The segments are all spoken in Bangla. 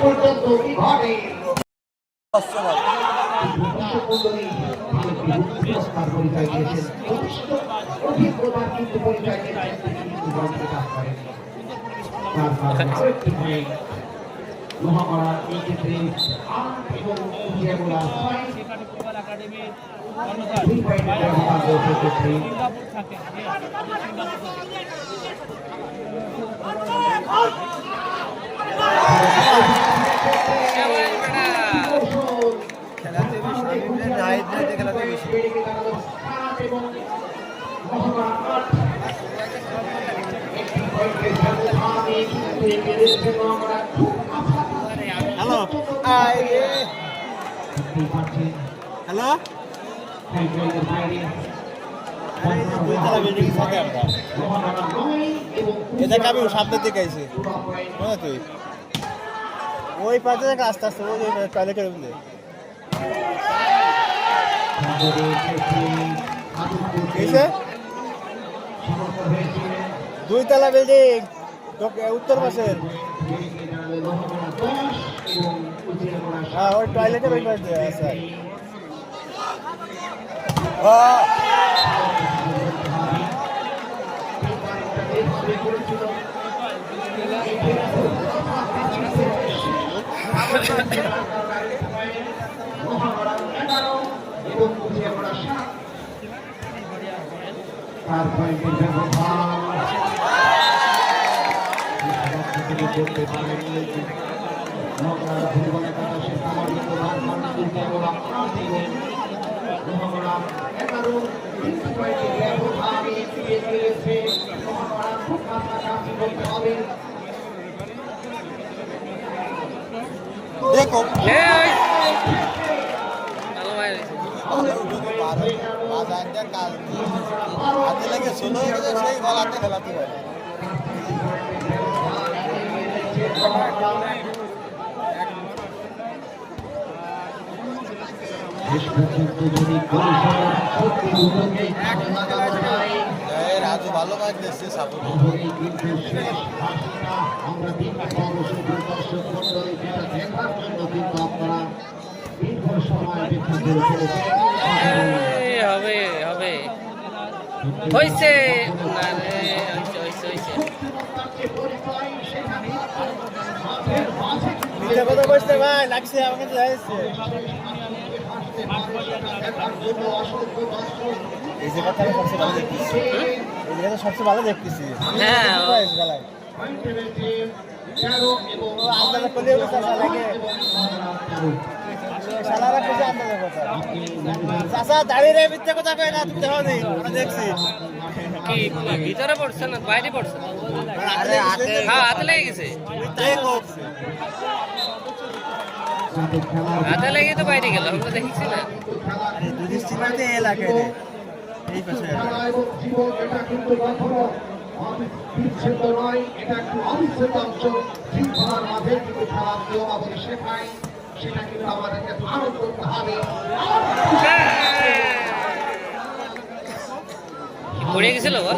পর্যন্ত বিভাগে পুরস্কার পরিচয় দিয়েছেন, অভিজ্ঞতার কিন্তু পরিচয় দিয়েছেন, তিনি কিন্তু গল্পে কাজ করেন। আরেকটি পয়েন্ট মহামারা এই ক্ষেত্রে 8 এবং উজিয়াগুলা 6 দুই পয়েন্টের ব্যবধান রয়েছে ক্ষেত্রে হ্যালো হ্যালো এটা আমি সামনের দিকে আইছি তুই ওই পাশে আস্তে আস্তে ওই টয়লেটের মধ্যে দুই তলা বিল্ডিং উত্তর পাশের হ্যাঁ ওই টয়লেটের ওই পাশে আছে তার পয়েন্টের ব্যবধান করতে পারেন দেখো হাতে লেগে ষোলো সেই গলাতে খেলাতে পারে রাজু ভালো ম্যাচ দিচ্ছে সাপোর্ট হবে হবে হয়েছে কথা বলছে ভাই লাগছে আমাকে যাইছে এই যে কথা সবচেয়ে ভালো দেখতেছি এই জায়গাটা সবচেয়ে ভালো দেখতেছি হ্যাঁ আন্দাজা করলে লাগে সালারা কিছু আন্দাজা কথা চাষা দাঁড়িয়ে রে মিথ্যা কথা কয় না তুমি দেখো নি আমরা দেখছি কি ভিতরে পড়ছে না বাইরে পড়ছে হাতে লেগে গেছে হাতে লেগে তো বাইরে গেল আমরা দেখছি না দুদিস্তিমাতে এলাকায় রে এই পাশে বিচ্ছেদ নয়, এটা একটু অবিচ্ছেদ্য অংশ। শৃঙ্খলার মাঝে কিন্তু খেলার নিয়মাবলী শেখায়, সেটা কিন্তু আমাদেরকে ধারণ করতে হবে। পড়ে গেছিল বল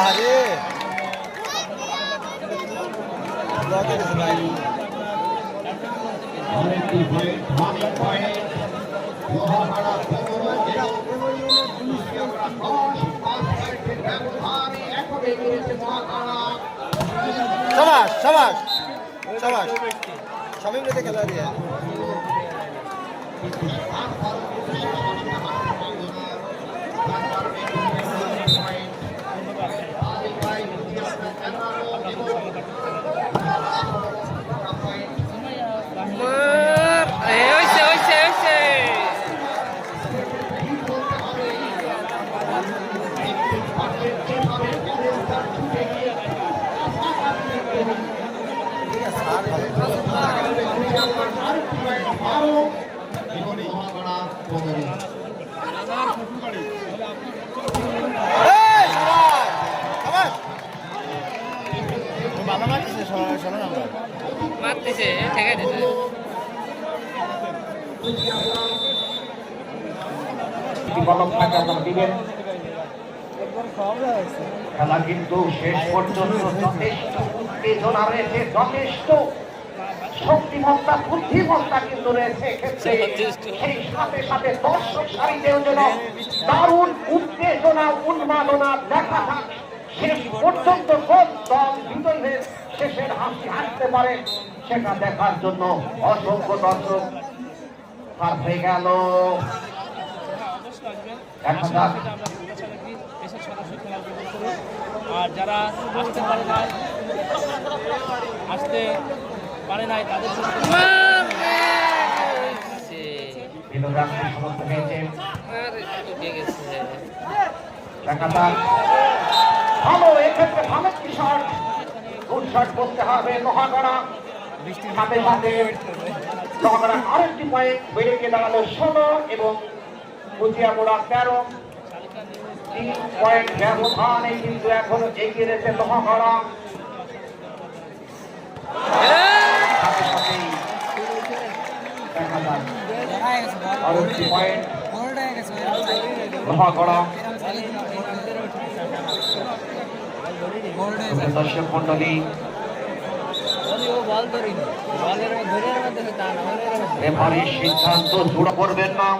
আরে সমাজ সমাজ সমাজ সবাই মিলে খেলা দিয়ে ষোলো মারতেছে, ষোলো নাম্বার। মারতেছে, ঠেকাই দিছে। খেলা কিন্তু শেষ পর্যন্ত যথেষ্ট উত্তেজনা রয়েছে, যথেষ্ট শক্তিমত্তা বুদ্ধিমত্তা কিন্তু রয়েছে ক্ষেত্রে। সেই সাথে সাথে দর্শক সারিতেও যেন দারুণ উত্তেজনা উন্মাদনা দেখা যাক শেষ পর্যন্ত কোন দল বিজয়ী হয়ে শেষের হাসি হাসতে পারে সেটা দেখার জন্য অসংখ্য দর্শক পার হয়ে গেল। দেখা যাক আর যারা আসতে পারে নাই তাদের ভালো এক্ষেত্রে ভালো কি শট, গুড শট করতে হবে লোহাগড়া। সাথে সাথে লোহাগড়া আরেকটি পয়েন্ট বেড়ে গিয়ে দাঁড়ালো 16 এবং কুচিয়ামুড়া 13। 3 পয়েন্ট ব্যবধানে কিন্তু এখনো এগিয়ে রয়েছে লোহাগড়া। সাথে সাথেই দেখা যাক আরেকটি পয়েন্ট লোহাগড়া। দর্শক মন্ডলী রেফারির সিদ্ধান্ত জোড়া করবেন না,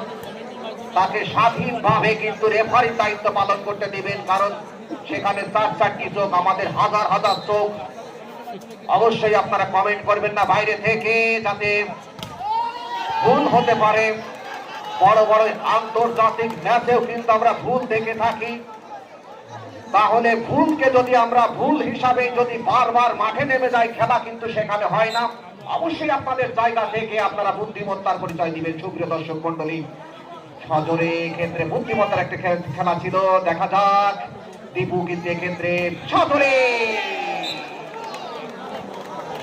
তাকে স্বাধীনভাবে কিন্তু রেফারির দায়িত্ব পালন করতে দিবেন, কারণ সেখানে 4-4টি চোখ, আমাদের হাজার হাজার চোখ। অবশ্যই আপনারা কমেন্ট করবেন না বাইরে থেকে, যাতে ভুল হতে পারে। বড় বড় আন্তর্জাতিক ম্যাচেও কিন্তু আমরা ভুল দেখে থাকি, তাহলে ভুলকে যদি আমরা ভুল হিসাবে যদি বারবার মাঠে নেমে যাই, খেলা কিন্তু সেখানে হয় না। অবশ্যই আপনাদের জায়গা থেকে আপনারা বুদ্ধিমত্তার পরিচয় দিবেন। সুপ্রিয় দর্শক মন্ডলী, সজোরে ক্ষেত্রে বুদ্ধিমত্তার একটা খেলা ছিল, দেখা যাক দীপু কিন্তু এক্ষেত্রে সজোরে।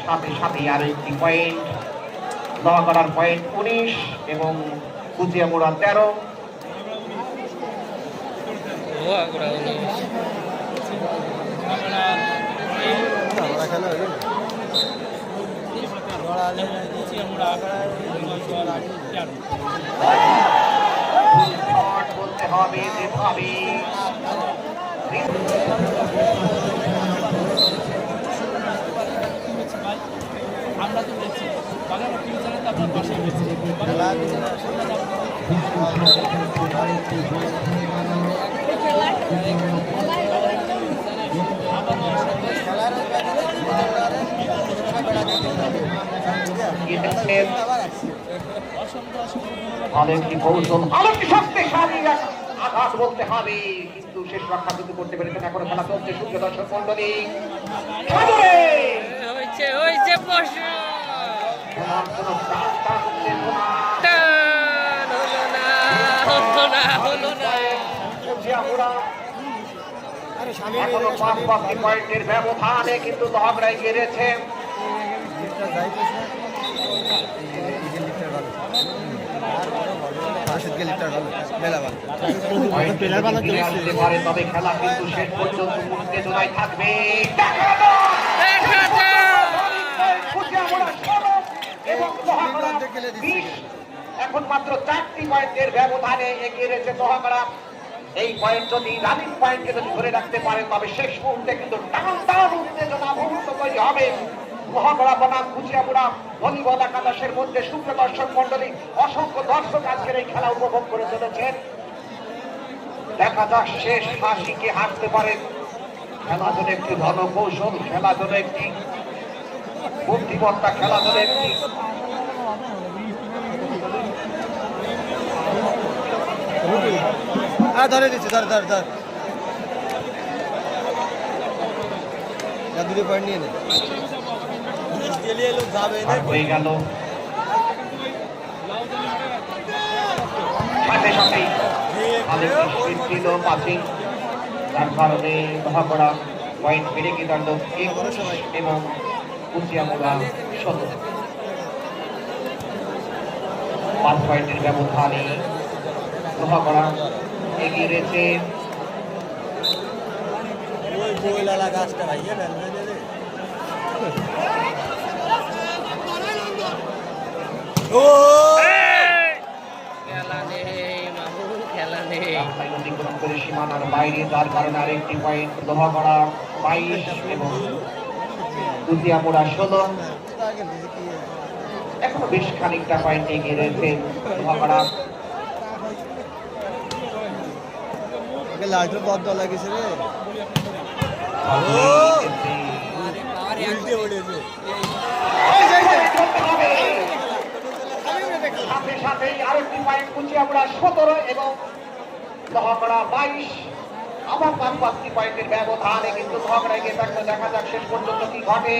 সাথে সাথে আর একটি পয়েন্ট, লোহাগড়ার পয়েন্ট 19 এবং কুচিয়ামুড়া 13। বলতে হবে যেভাবে আমরা তো দেখছি বাংলা টিভি চ্যানেল আপনার পাশে গেছে আরেকটি কৌশল, আরেকটি শক্তিশালী আঘাত বলতে হবে, কিন্তু শেষ রক্ষা কিন্তু করতে পেরেছেন। এখন খেলা চলছে। সুপ্রিয় দর্শক মন্ডলী, হয়েছে প্রশ্ন এখনো 5 পয়েন্টের ব্যবধানে কিন্তু লোহাগড়ায় গেড়েছে। তবে খেলা কিন্তু শেষ পর্যন্ত উত্তেজনায় থাকবে। এখন মাত্র 4টি পয়েন্টের ব্যবধানে এগিয়ে রয়েছে লোহাগড়া। এই পয়েন্ট যদি রানিং পয়েন্টকে যদি ধরে রাখতে পারে, তবে শেষ মুহূর্তে কিন্তু টান উত্তেজনা মুহূর্ত তৈরি হবে। লোহাগড়া বনাম কুচিয়ামুড়া ভলিবল একাদশের মধ্যে। সুপ্রিয় দর্শক মন্ডলী, অসংখ্য দর্শক আজকের এই খেলা উপভোগ করে চলেছেন। দেখা যাক শেষ হাসি কে হাসতে পারে। খেলা যেন একটি রণকৌশল, খেলা যেন একটি বুদ্ধিমত্তা, খেলা যেন একটি ধরে দিচ্ছে, ধর 2 পয়েন্ট নিয়ে নে। হয়ে গেল। সাথে সাথেই ছিল পাঁচই, তার কারণে লোহাগড়া পয়েন্ট বেড়ে গিয়ে দাঁড়ালো 21 এবং কুচিয়ামুড়া 17। 5 পয়েন্টের ব্যবধানে লোহাগড়া এগিয়ে রয়েছে। ও খেলা নেই মামু, খেলা নেই। লাইন অতিক্রম করে সীমানার বাইরে, যার কারণে আরেকটি পয়েন্ট লোহাগড়া 22 এবং দুধিয়াপুরা 16। এখনো বেশ খানিকটা পয়েন্ট এগিয়ে রয়েছেন লোহাগড়া। লাস্ট বদ্ধ লাগিয়েছে রে উল্টে উঠেছে সাথে সাথে আরেকটি পয়েন্ট কুচিয়াপুরা 17 এবং লোহাগড়া 22। আবার 5টি পয়েন্টের ব্যবধানে কিন্তু লোহাগড়া এগিয়ে থাকলে দেখা যাক শেষ পর্যন্ত কি ঘটে।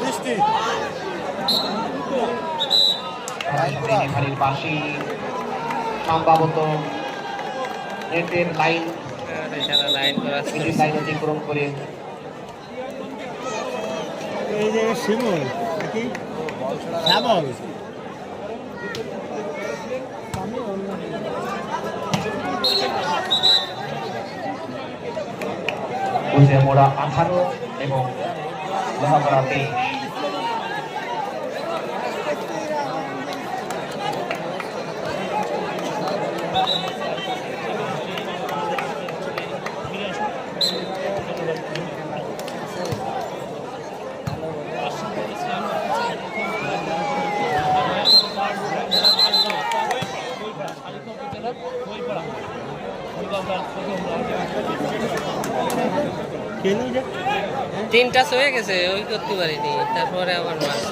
বৃষ্টি রেফারির পাশে সম্ভবত নেটের লাইন, খেলা লাইন করা মিডিল লাইন অতিক্রম করে এই যে শিমুল নাকি শ্যামল কুচিয়াপুরা 18 এবং লোহাগড়া 23। কেন যে 3টা হয়ে গেছে, ওই করতে পারিনি, তারপরে আবার মাছ।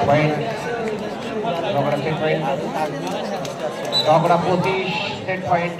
Point Lohagara set point, Lohagara 25 set point.